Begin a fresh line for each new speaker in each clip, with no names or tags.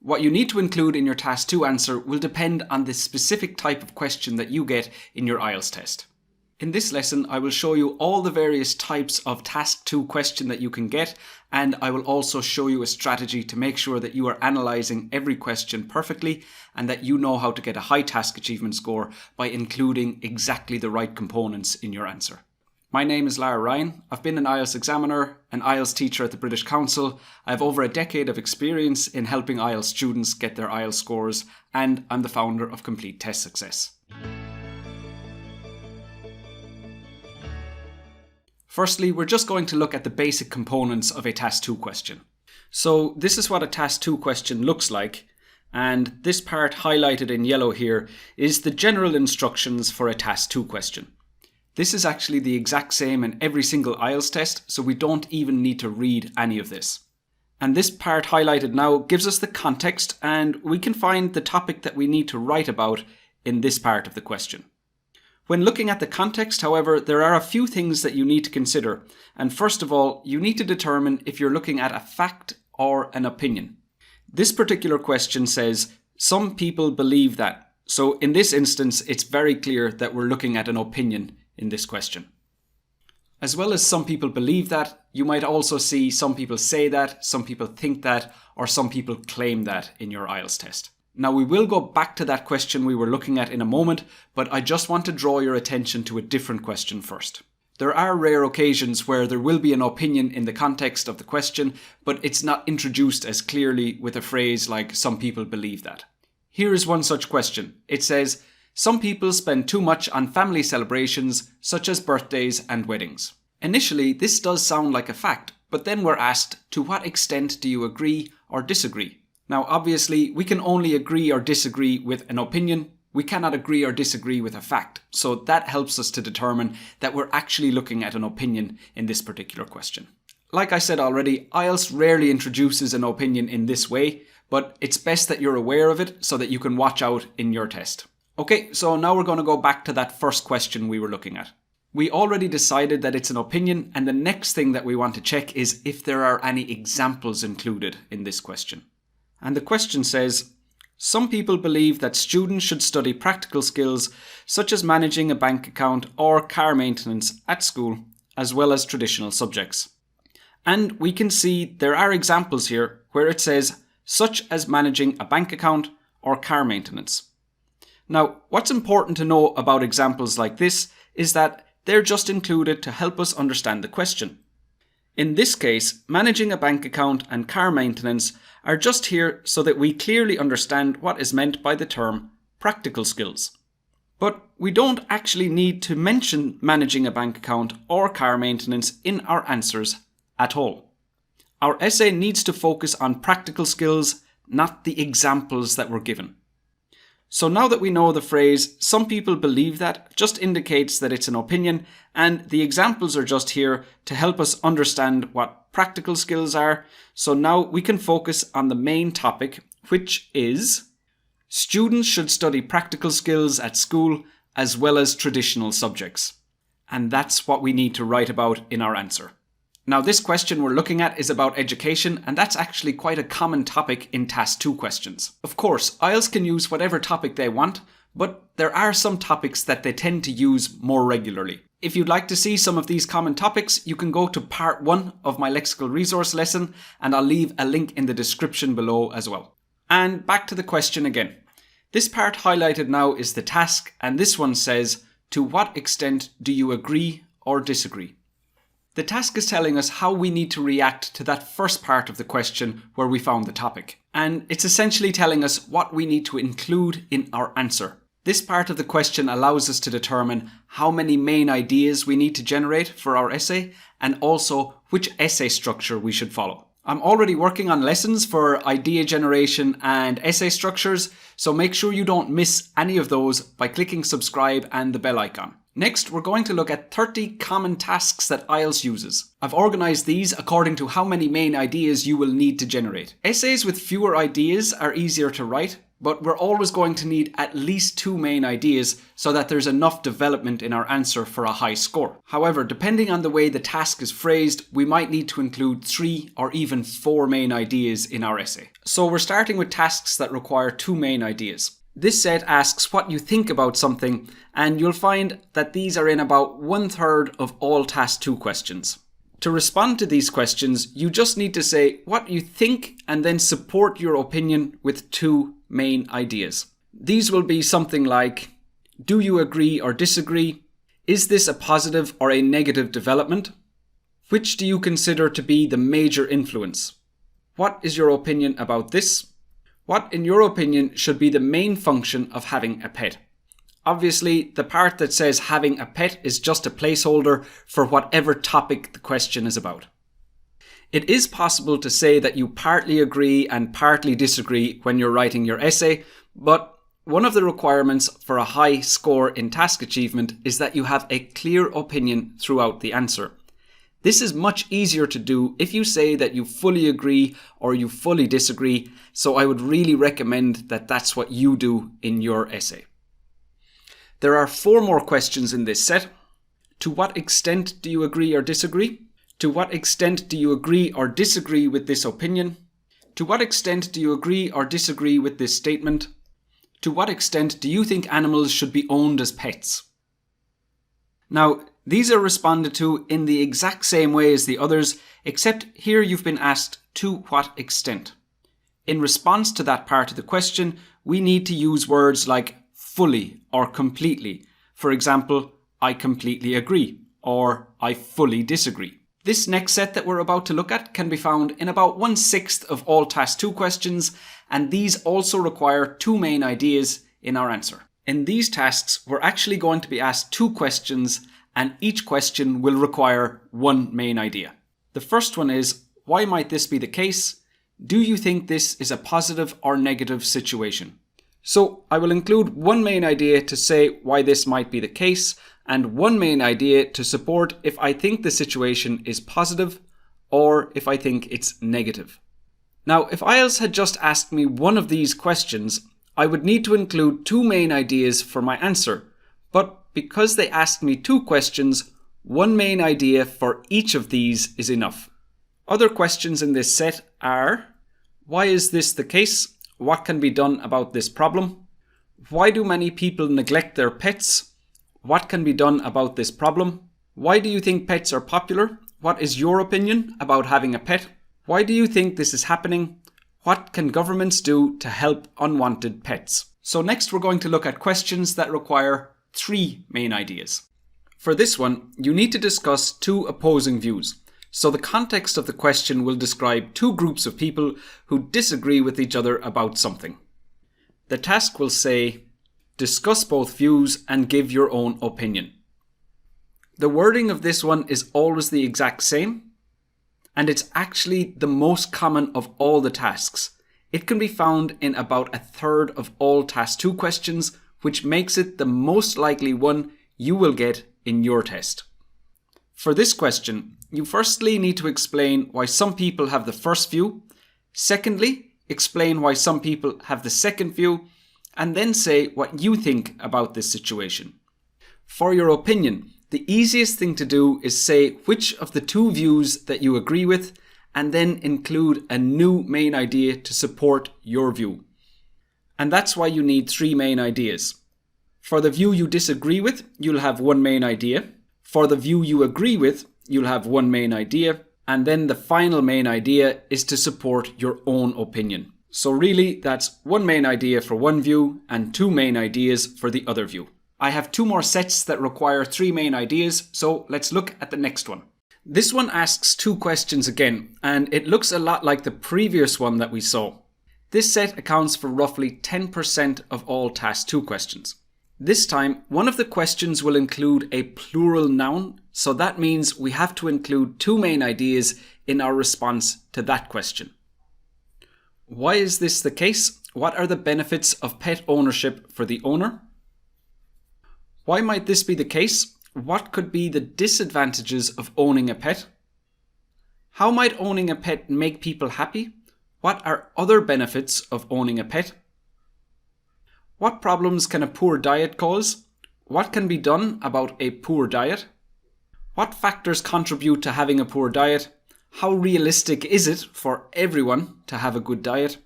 what you need to include in your Task 2 answer will depend on the specific type of question that you get in your IELTS test. In this lesson, I will show you all the various types of Task 2 question that you can get, and I will also show you a strategy to make sure that you are analysing every question perfectly and that you know how to get a high task achievement score by including exactly the right components in your answer. My name is Lar Ryan. I've been an IELTS examiner, an IELTS teacher at the British Council. I have over a decade of experience in helping IELTS students get their IELTS scores, and I'm the founder of Complete Test Success. Firstly, we're just going to look at the basic components of a Task 2 question. So this is what a Task 2 question looks like, and this part highlighted in yellow here is the general instructions for a Task 2 question. This is actually the exact same in every single IELTS test, so we don't even need to read any of this. And this part highlighted now gives us the context, and we can find the topic that we need to write about in this part of the question. When looking at the context, however, there are a few things that you need to consider. And first of all, you need to determine if you're looking at a fact or an opinion. This particular question says, some people believe that. So in this instance, it's very clear that we're looking at an opinion in this question. As well as some people believe that, you might also see some people say that, some people think that, or some people claim that in your IELTS test. Now we will go back to that question we were looking at in a moment, but I just want to draw your attention to a different question first. There are rare occasions where there will be an opinion in the context of the question, but it's not introduced as clearly with a phrase like some people believe that. Here is one such question. It says, some people spend too much on family celebrations such as birthdays and weddings. Initially, this does sound like a fact, but then we're asked, to what extent do you agree or disagree? Now, obviously, we can only agree or disagree with an opinion. We cannot agree or disagree with a fact. So that helps us to determine that we're actually looking at an opinion in this particular question. Like I said already, IELTS rarely introduces an opinion in this way, but it's best that you're aware of it so that you can watch out in your test. Okay, so now we're going to go back to that first question we were looking at. We already decided that it's an opinion, and the next thing that we want to check is if there are any examples included in this question. And the question says, some people believe that students should study practical skills such as managing a bank account or car maintenance at school, as well as traditional subjects. And we can see there are examples here where it says, such as managing a bank account or car maintenance. Now, what's important to know about examples like this is that they're just included to help us understand the question. In this case, managing a bank account and car maintenance are just here so that we clearly understand what is meant by the term practical skills. But we don't actually need to mention managing a bank account or car maintenance in our answers at all. Our essay needs to focus on practical skills, not the examples that were given. So now that we know the phrase, some people believe that, just indicates that it's an opinion, and the examples are just here to help us understand what practical skills are. So now we can focus on the main topic, which is students should study practical skills at school as well as traditional subjects. And that's what we need to write about in our answer. Now this question we're looking at is about education, and that's actually quite a common topic in Task 2 questions. Of course, IELTS can use whatever topic they want, but there are some topics that they tend to use more regularly. If you'd like to see some of these common topics, you can go to part 1 of my lexical resource lesson, and I'll leave a link in the description below as well. And back to the question again. This part highlighted now is the task, and this one says, to what extent do you agree or disagree? The task is telling us how we need to react to that first part of the question where we found the topic. And it's essentially telling us what we need to include in our answer. This part of the question allows us to determine how many main ideas we need to generate for our essay, and also which essay structure we should follow. I'm already working on lessons for idea generation and essay structures, so make sure you don't miss any of those by clicking subscribe and the bell icon. Next, we're going to look at 30 common tasks that IELTS uses. I've organised these according to how many main ideas you will need to generate. Essays with fewer ideas are easier to write, but we're always going to need at least 2 main ideas so that there's enough development in our answer for a high score. However, depending on the way the task is phrased, we might need to include 3 or even 4 main ideas in our essay. So we're starting with tasks that require 2 main ideas. This set asks what you think about something, and you'll find that these are in about 1/3 of all Task 2 questions. To respond to these questions, you just need to say what you think and then support your opinion with 2 main ideas. These will be something like, do you agree or disagree? Is this a positive or a negative development? Which do you consider to be the major influence? What is your opinion about this? What, in your opinion, should be the main function of having a pet? Obviously, the part that says having a pet is just a placeholder for whatever topic the question is about. It is possible to say that you partly agree and partly disagree when you're writing your essay, but one of the requirements for a high score in task achievement is that you have a clear opinion throughout the answer. This is much easier to do if you say that you fully agree or you fully disagree, so I would really recommend that that's what you do in your essay. There are 4 more questions in this set. To what extent do you agree or disagree? To what extent do you agree or disagree with this opinion? To what extent do you agree or disagree with this statement? To what extent do you think animals should be owned as pets? Now, these are responded to in the exact same way as the others, except here you've been asked to what extent. In response to that part of the question, we need to use words like fully or completely. For example, I completely agree, or I fully disagree. This next set that we're about to look at can be found in about 1/6 of all Task 2 questions, and these also require 2 main ideas in our answer. In these tasks, we're actually going to be asked 2 questions, and each question will require 1 main idea. The first one is, why might this be the case? Do you think this is a positive or negative situation? So I will include 1 main idea to say why this might be the case, and 1 main idea to support if I think the situation is positive or if I think it's negative. Now, if IELTS had just asked me one of these questions, I would need to include 2 main ideas for my answer, but because they asked me 2 questions, 1 main idea for each of these is enough. Other questions in this set are, why is this the case? What can be done about this problem? Why do many people neglect their pets? What can be done about this problem? Why do you think pets are popular? What is your opinion about having a pet? Why do you think this is happening? What can governments do to help unwanted pets? So next we're going to look at questions that require 3 main ideas. For this one, you need to discuss 2 opposing views. So the context of the question will describe 2 groups of people who disagree with each other about something. The task will say, discuss both views and give your own opinion. The wording of this one is always the exact same, and it's actually the most common of all the tasks. It can be found in about 1/3 of all Task 2 questions, which makes it the most likely one you will get in your test. For this question, you firstly need to explain why some people have the first view, secondly, explain why some people have the second view, and then say what you think about this situation. For your opinion, the easiest thing to do is say which of the 2 views that you agree with, and then include a new main idea to support your view. And that's why you need 3 main ideas. For the view you disagree with, you'll have 1 main idea. For the view you agree with, you'll have 1 main idea. And then the final main idea is to support your own opinion. So really, that's 1 main idea for one view and 2 main ideas for the other view. I have 2 more sets that require 3 main ideas, so let's look at the next one. This one asks 2 questions again, and it looks a lot like the previous one that we saw. This set accounts for roughly 10% of all Task 2 questions. This time, one of the questions will include a plural noun, so that means we have to include 2 main ideas in our response to that question. Why is this the case? What are the benefits of pet ownership for the owner? Why might this be the case? What could be the disadvantages of owning a pet? How might owning a pet make people happy? What are other benefits of owning a pet? What problems can a poor diet cause? What can be done about a poor diet? What factors contribute to having a poor diet? How realistic is it for everyone to have a good diet?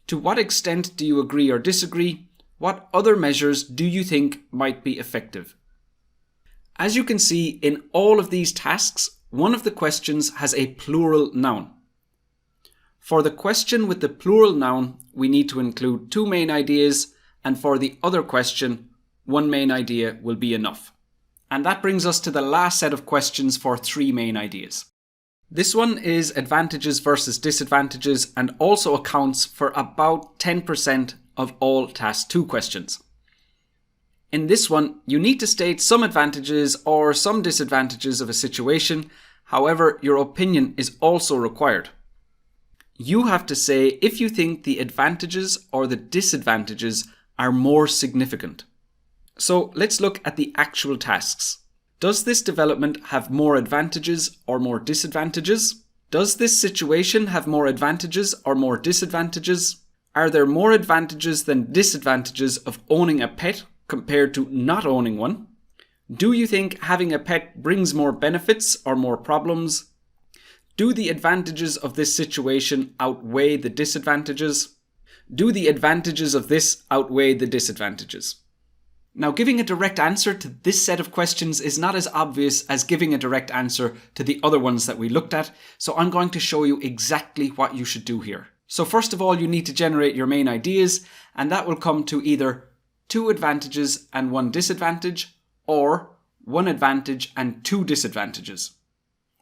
To what extent do you agree or disagree? What other measures do you think might be effective? As you can see, in all of these tasks, one of the questions has a plural noun. For the question with the plural noun, we need to include two main ideas, and for the other question, one main idea will be enough. And that brings us to the last set of questions for three main ideas. This one is advantages versus disadvantages and also accounts for about 10% of all Task 2 questions. In this one, you need to state some advantages or some disadvantages of a situation. However, your opinion is also required. You have to say if you think the advantages or the disadvantages are more significant. So let's look at the actual tasks. Does this development have more advantages or more disadvantages? Does this situation have more advantages or more disadvantages? Are there more advantages than disadvantages of owning a pet compared to not owning one? Do you think having a pet brings more benefits or more problems? Do the advantages of this situation outweigh the disadvantages? Do the advantages of this outweigh the disadvantages? Now, giving a direct answer to this set of questions is not as obvious as giving a direct answer to the other ones that we looked at, so I'm going to show you exactly what you should do here. So first of all, you need to generate your main ideas, and that will come to either 2 advantages and 1 disadvantage, or 1 advantage and 2 disadvantages.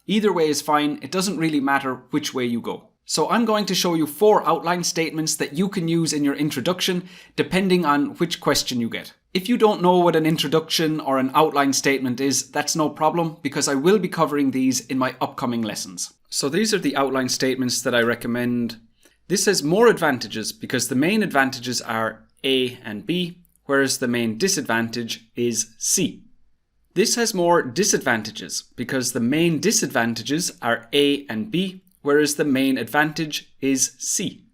Either way is fine, it doesn't really matter which way you go. So I'm going to show you 4 outline statements that you can use in your introduction, depending on which question you get. If you don't know what an introduction or an outline statement is, that's no problem, because I will be covering these in my upcoming lessons. So these are the outline statements that I recommend. This has more advantages because the main advantages are A and B, whereas the main disadvantage is C. This has more disadvantages because the main disadvantages are A and B, whereas the main advantage is C.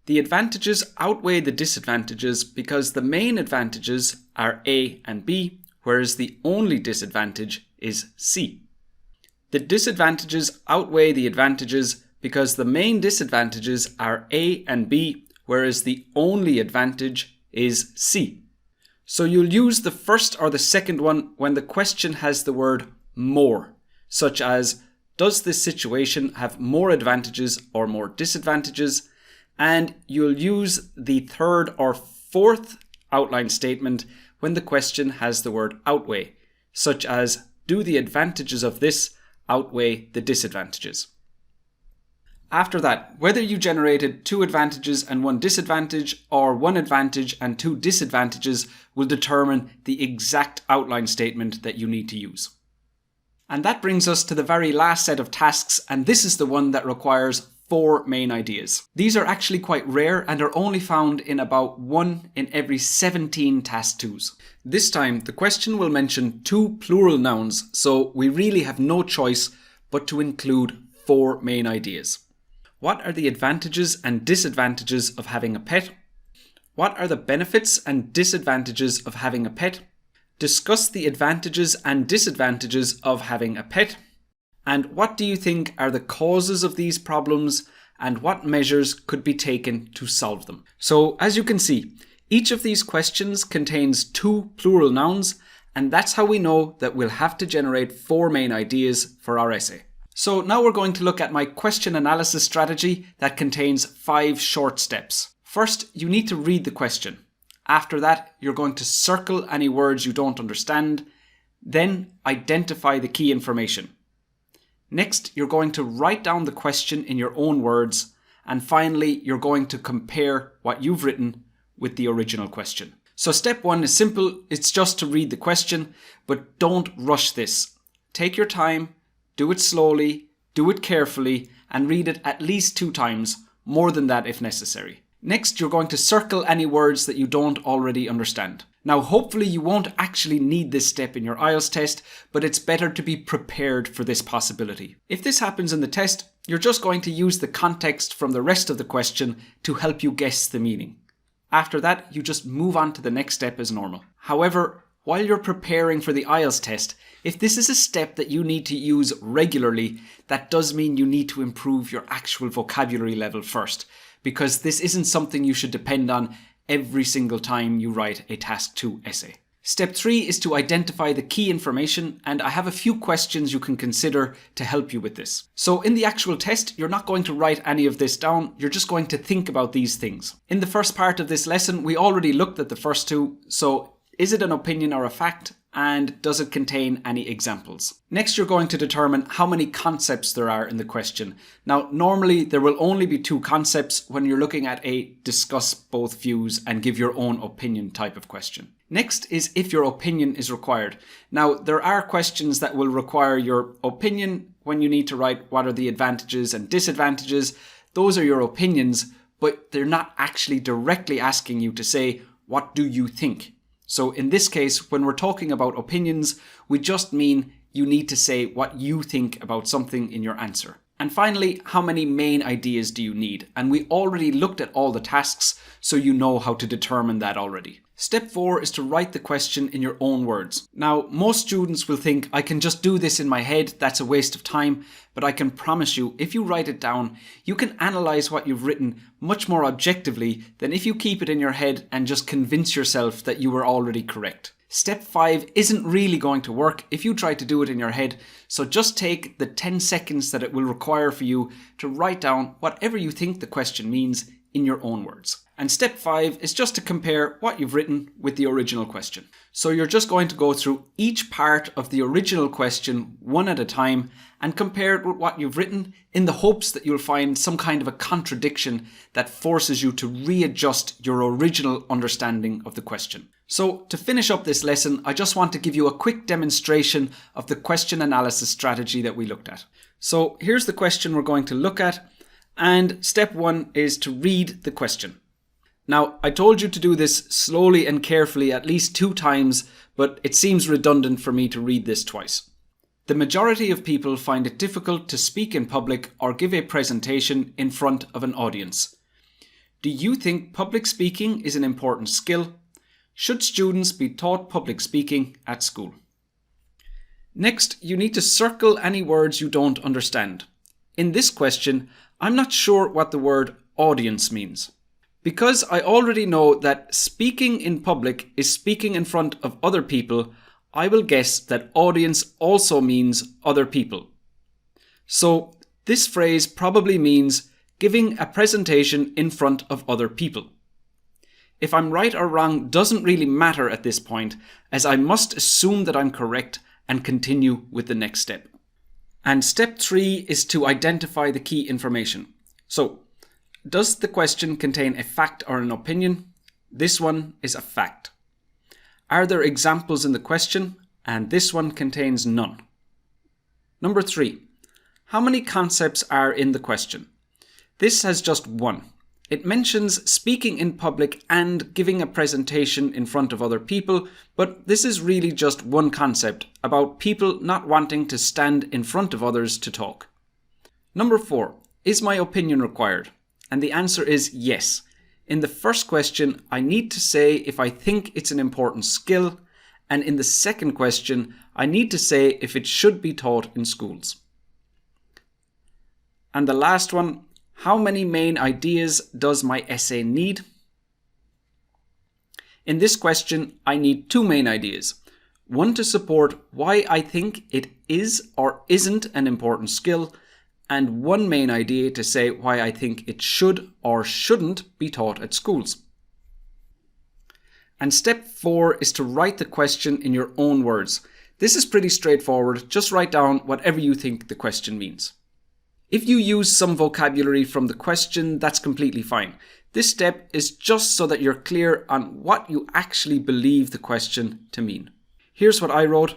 The advantages outweigh the disadvantages because the main advantages are A and B, whereas the only disadvantage is C. The disadvantages outweigh the advantages because the main disadvantages are A and B, whereas the only advantage is C. So you'll use the first or the second one when the question has the word more, such as, does this situation have more advantages or more disadvantages? And you'll use the third or fourth outline statement when the question has the word outweigh, such as, do the advantages of this outweigh the disadvantages? After that, whether you generated 2 advantages and 1 disadvantage or 1 advantage and 2 disadvantages will determine the exact outline statement that you need to use. And that brings us to the very last set of tasks, and this is the one that requires 4 main ideas. These are actually quite rare and are only found in about 1 in every 17 Task 2s. This time, the question will mention 2 plural nouns, so we really have no choice but to include 4 main ideas. What are the advantages and disadvantages of having a pet? What are the benefits and disadvantages of having a pet? Discuss the advantages and disadvantages of having a pet. And what do you think are the causes of these problems and what measures could be taken to solve them? So as you can see, each of these questions contains 2 plural nouns, and that's how we know that we'll have to generate 4 main ideas for our essay. So now we're going to look at my question analysis strategy that contains 5 short steps. First, you need to read the question. After that, you're going to circle any words you don't understand, then identify the key information. Next, you're going to write down the question in your own words, and finally, you're going to compare what you've written with the original question. So step 1 is simple, it's just to read the question, but don't rush this. Take your time, do it slowly, do it carefully, and read it at least 2 times, more than that if necessary. Next, you're going to circle any words that you don't already understand. Now, hopefully you won't actually need this step in your IELTS test, but it's better to be prepared for this possibility. If this happens in the test, you're just going to use the context from the rest of the question to help you guess the meaning. After that, you just move on to the next step as normal. However, while you're preparing for the IELTS test, if this is a step that you need to use regularly, that does mean you need to improve your actual vocabulary level first, because this isn't something you should depend on every single time you write a Task 2 essay. Step 3 is to identify the key information, and I have a few questions you can consider to help you with this. So in the actual test, you're not going to write any of this down, you're just going to think about these things. In the first part of this lesson, we already looked at the first two, so is it an opinion or a fact? And does it contain any examples? Next, you're going to determine how many concepts there are in the question. Now, normally there will only be 2 concepts when you're looking at a discuss both views and give your own opinion type of question. Next is if your opinion is required. Now, there are questions that will require your opinion when you need to write what are the advantages and disadvantages. Those are your opinions, but they're not actually directly asking you to say, what do you think? So in this case, when we're talking about opinions, we just mean you need to say what you think about something in your answer. And finally, how many main ideas do you need? And we already looked at all the tasks, so you know how to determine that already. Step 4 is to write the question in your own words. Now, most students will think, I can just do this in my head, that's a waste of time, but I can promise you, if you write it down, you can analyse what you've written much more objectively than if you keep it in your head and just convince yourself that you were already correct. Step 5 isn't really going to work if you try to do it in your head, so just take the 10 seconds that it will require for you to write down whatever you think the question means in your own words. And step 5 is just to compare what you've written with the original question. So you're just going to go through each part of the original question one at a time and compare it with what you've written in the hopes that you'll find some kind of a contradiction that forces you to readjust your original understanding of the question. So to finish up this lesson, I just want to give you a quick demonstration of the question analysis strategy that we looked at. So here's the question we're going to look at, and step 1 is to read the question. Now, I told you to do this slowly and carefully at least 2 times, but it seems redundant for me to read this twice. The majority of people find it difficult to speak in public or give a presentation in front of an audience. Do you think public speaking is an important skill? Should students be taught public speaking at school? Next, you need to circle any words you don't understand. In this question, I'm not sure what the word audience means. Because I already know that speaking in public is speaking in front of other people, I will guess that audience also means other people. So this phrase probably means giving a presentation in front of other people. If I'm right or wrong doesn't really matter at this point, as I must assume that I'm correct and continue with the next step. And step 3 is to identify the key information. So, does the question contain a fact or an opinion? This one is a fact. Are there examples in the question? And this one contains none. Number 3. How many concepts are in the question? This has just 1. It mentions speaking in public and giving a presentation in front of other people, but this is really just one concept about people not wanting to stand in front of others to talk. Number 4. Is my opinion required? And the answer is yes. In the first question, I need to say if I think it's an important skill, and in the second question, I need to say if it should be taught in schools. And the last one, how many main ideas does my essay need? In this question, I need 2 main ideas. One to support why I think it is or isn't an important skill, and 1 main idea to say why I think it should or shouldn't be taught at schools. And step 4 is to write the question in your own words. This is pretty straightforward, just write down whatever you think the question means. If you use some vocabulary from the question, that's completely fine. This step is just so that you're clear on what you actually believe the question to mean. Here's what I wrote.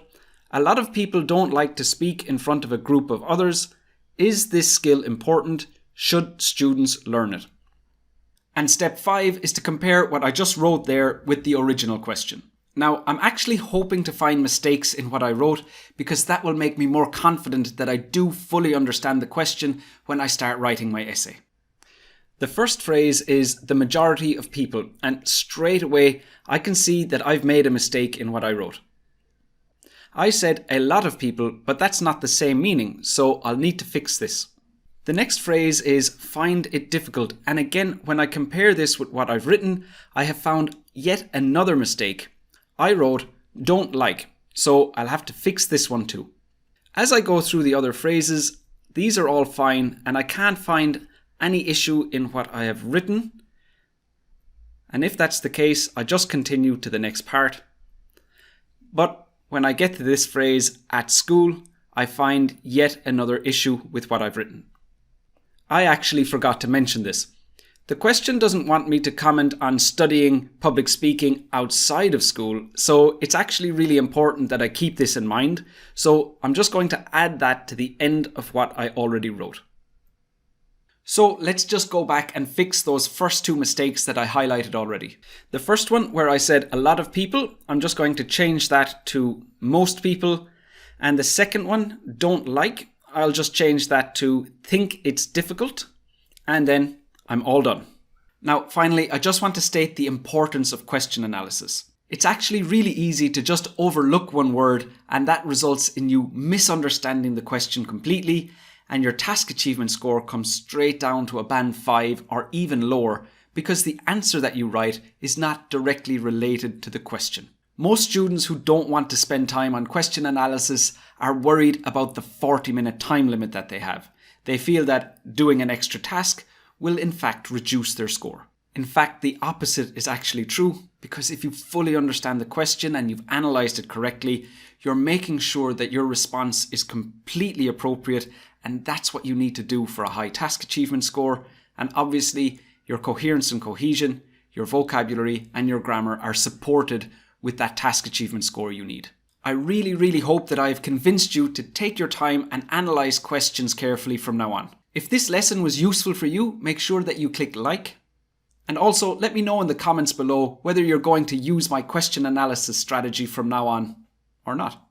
A lot of people don't like to speak in front of a group of others. Is this skill important? Should students learn it? And step 5 is to compare what I just wrote there with the original question. Now, I'm actually hoping to find mistakes in what I wrote because that will make me more confident that I do fully understand the question when I start writing my essay. The first phrase is the majority of people, and straight away I can see that I've made a mistake in what I wrote. I said a lot of people, but that's not the same meaning, so I'll need to fix this. The next phrase is find it difficult, and again, when I compare this with what I've written, I have found yet another mistake. I wrote don't like, so I'll have to fix this one too. As I go through the other phrases, these are all fine, and I can't find any issue in what I have written. And if that's the case, I just continue to the next part. But when I get to this phrase, at school, I find yet another issue with what I've written. I actually forgot to mention this. The question doesn't want me to comment on studying public speaking outside of school, so it's actually really important that I keep this in mind. So I'm just going to add that to the end of what I already wrote. So let's just go back and fix those first two mistakes that I highlighted already. The first one, where I said a lot of people, I'm just going to change that to most people. And the second one, don't like, I'll just change that to think it's difficult. And then I'm all done. Now, finally, I just want to state the importance of question analysis. It's actually really easy to just overlook one word, and that results in you misunderstanding the question completely, and your task achievement score comes straight down to a band 5 or even lower because the answer that you write is not directly related to the question. Most students who don't want to spend time on question analysis are worried about the 40-minute time limit that they have. They feel that doing an extra task will in fact reduce their score. In fact, the opposite is actually true, because if you fully understand the question and you've analysed it correctly, you're making sure that your response is completely appropriate, and that's what you need to do for a high task achievement score. And obviously, your coherence and cohesion, your vocabulary and your grammar are supported with that task achievement score you need. I really hope that I have convinced you to take your time and analyse questions carefully from now on. If this lesson was useful for you, make sure that you click like. And also let me know in the comments below whether you're going to use my question analysis strategy from now on or not.